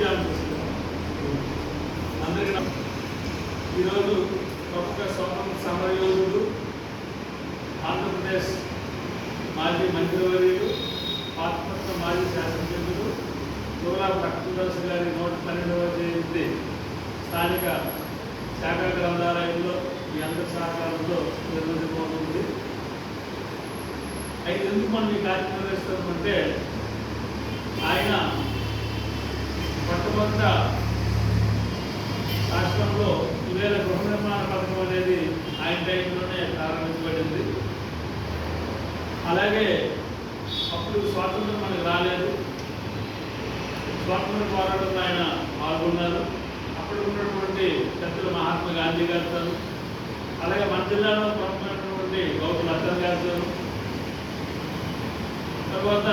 అందరికీ ఈరోజు ప్రముఖ స్వాతంత్ర సమరయోధుడు ఆంధ్రప్రదేశ్ మాజీ మంత్రివర్యులు పాత్ర మాజీ శాసనసభ్యులు గోలాబ్ లక్ష్మీదాస్ గారి 112వ జయంతి స్థానిక శాఖా గ్రంథాలయంలో మీ అందరి సహకారంతో నిర్వహించబోతుంది. అయితే ఎందుకు మనం ఈ కార్యక్రమం నిర్వహిస్తామంటే ఆయన మొట్టమొదట రాష్ట్రంలో 2000 గృహ నిర్మాణ పథకం అనేది ఆయన టైంలోనే ప్రారంభించబడింది. అలాగే అప్పుడు స్వాతంత్రం మనకు రాలేదు. స్వాతంత్ర పోరాటంలో ఆయన పాల్గొన్నారు. అప్పుడు ఉన్నటువంటి పెద్దలు మహాత్మా గాంధీ గారితో, అలాగే మన జిల్లాలో ప్రముఖమైనటువంటి గౌతమ్ అద్దర్ గారితో, తర్వాత